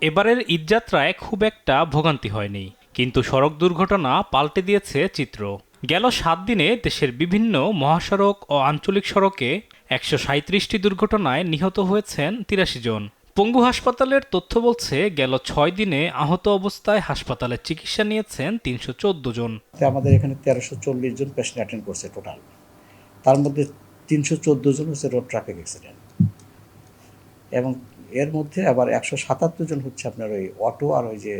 এবারের ঈদযাত্রায় খুব একটা ভোগান্তি হয়নি, কিন্তু সড়ক দুর্ঘটনা পাল্টে দিয়েছে চিত্র। গেল 7 দিনে দেশের বিভিন্ন মহাসড়ক ও আঞ্চলিক সড়কে 137টি দুর্ঘটনায় নিহত হয়েছেন 83 জন। পঙ্গু হাসপাতালের তথ্য বলছে, গেল 6 দিনে আহত অবস্থায় হাসপাতালে চিকিৎসা নিয়েছেন 314 জন। আমাদের এখানে 1340 জন পেশেন্ট অ্যাটেন্ড করছে টোটাল। তার মধ্যে 314 জন হচ্ছে রোড ট্রাফিক অ্যাক্সিডেন্ট, এবং এর মধ্যে আবার 177 জন হচ্ছে আপনার ওই অটো আর ওই যে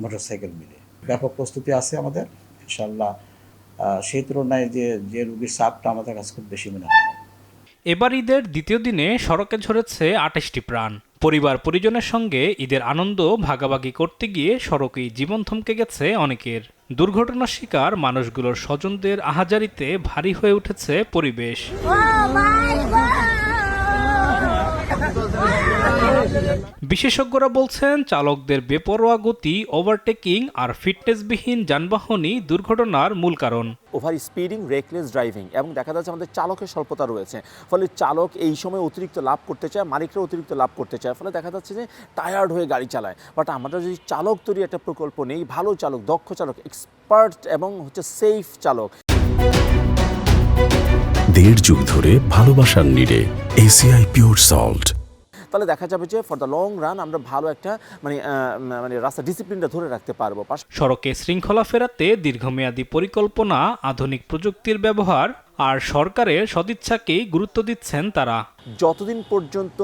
মোটরসাইকেল মিলে। ব্যাপক প্রস্তুতি আছে আমাদের ইনশাল্লাহ। সেই তুলনায় যে রোগীর চাপটা আমাদের কাছে খুব বেশি মনে হয় না। এবার ঈদের দ্বিতীয় দিনে সড়কে ঝরেছে 28টি প্রাণ। পরিবার পরিজনের সঙ্গে ঈদের আনন্দ ভাগাভাগি করতে গিয়ে সড়কেই জীবন থমকে গেছে অনেকের। দুর্ঘটনার শিকার মানুষগুলোর স্বজনদের আহাজারিতে ভারী হয়ে উঠেছে পরিবেশ। বিশেষজ্ঞরা বলছেন, চালকদের বেপরোয়া গতি, ওভারটেকিং আর ফিটনেসবিহীন যানবাহনই দুর্ঘটনার মূল কারণ। ওভার স্পিডিং, রেকলেস ড্রাইভিং, এবং দেখা যাচ্ছে আমাদের চালকের স্বল্পতা রয়েছে, ফলে চালক এই সময় অতিরিক্ত লাভ করতে চায়, মালিকরা অতিরিক্ত লাভ করতে চায়, ফলে দেখা যাচ্ছে যে টায়ার্ড হয়ে গাড়ি চালায়। বাট আমরা যদি চালক তৈরি একটা প্রকল্প নেই, ভালো চালক, দক্ষ চালক, এক্সপার্ট এবং হচ্ছে সেফ চালক। 1.5 যুগ ধরে ভালোবাসার নিড়ে এসিআই পিওর সল্ট, তাহলে দেখা যাবে যে ফর দ্য লং রান আমরা ভালো একটা মানে রাস্তা ডিসিপ্লিনটা ধরে রাখতে পারবো। সড়কে শৃঙ্খলা ফেরাতে দীর্ঘমেয়াদী পরিকল্পনা, আধুনিক প্রযুক্তির ব্যবহার আর সরকারের সদিচ্ছাকেই গুরুত্ব দিচ্ছেন তারা। যতদিন পর্যন্ত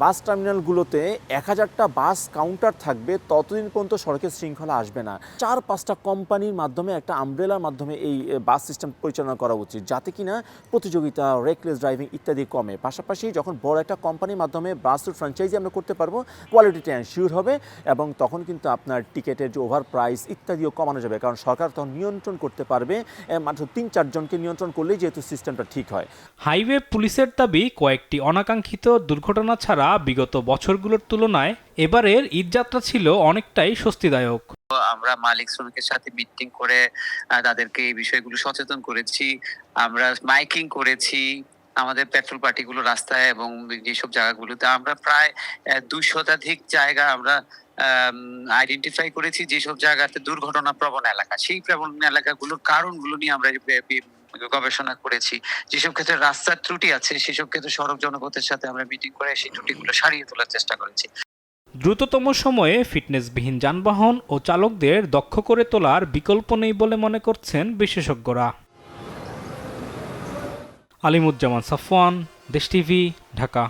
বাস টার্মিনালগুলোতে 1000টা বাস কাউন্টার থাকবে, ততদিন পর্যন্ত সড়কের শৃঙ্খলা আসবে না। 4-5টা কোম্পানির মাধ্যমে, একটা আমব্রেলার মাধ্যমে এই বাস সিস্টেম পরিচালনা করা উচিত, যাতে কিনা প্রতিযোগিতা, রেকলেস ড্রাইভিং ইত্যাদি কমে। পাশাপাশি যখন বড় একটা কোম্পানির মাধ্যমে বাস ফ্র্যাঞ্চাইজি আমরা করতে পারবো, কোয়ালিটিটা এনশিওর হবে, এবং তখন কিন্তু আপনার টিকেটের যে ওভার প্রাইস ইত্যাদিও কমানো যাবে, কারণ সরকার তখন নিয়ন্ত্রণ করতে পারবে। মাত্র 3-4 জনকে নিয়ন্ত্রণ করলেই যেহেতু সিস্টেমটা ঠিক হয়। হাইওয়ে পুলিশের দাবি, কয়েকটি অনাকাঙ্ক্ষিত দুর্ঘটনা ছাড়া বিগত বছরগুলোর তুলনায় এবারের ঈদযাত্রা ছিল অনেকটাই স্বস্তিদায়ক। আমরা মালিক শ্রমিকের সাথে মিটিং করে তাদেরকে এই বিষয়গুলো সচেতন করেছি, আমরা মাইকিং করেছি আমাদের পেট্রোল পার্টিগুলো রাস্তায় এবং যেসব জায়গাগুলোতে আমরা প্রায় 200-ধিক জায়গা আমরা আইডেন্টিফাই করেছি, যেসব জায়গাতে দুর্ঘটনা প্রবণ এলাকা। সেই প্রবণ এলাকাগুলোর কারণগুলো নিয়ে আমরা গবেষণা করেছি। যেসব ক্ষেত্রে রাস্তার ত্রুটি আছে, সেসব ক্ষেত্রে সড়ক জনপথের সাথে আমরা মিটিং করে সেই ত্রুটিগুলো সারিয়ে তোলার চেষ্টা করেছি। দ্রুততম সময়ে ফিটনেসবিহীন যানবাহন ও চালকদের দক্ষ করে তোলার বিকল্প নেই বলে মনে করছেন বিশেষজ্ঞরা। আলিমুজ্জামান সাফওয়ান, দেশ টিভি, ঢাকা।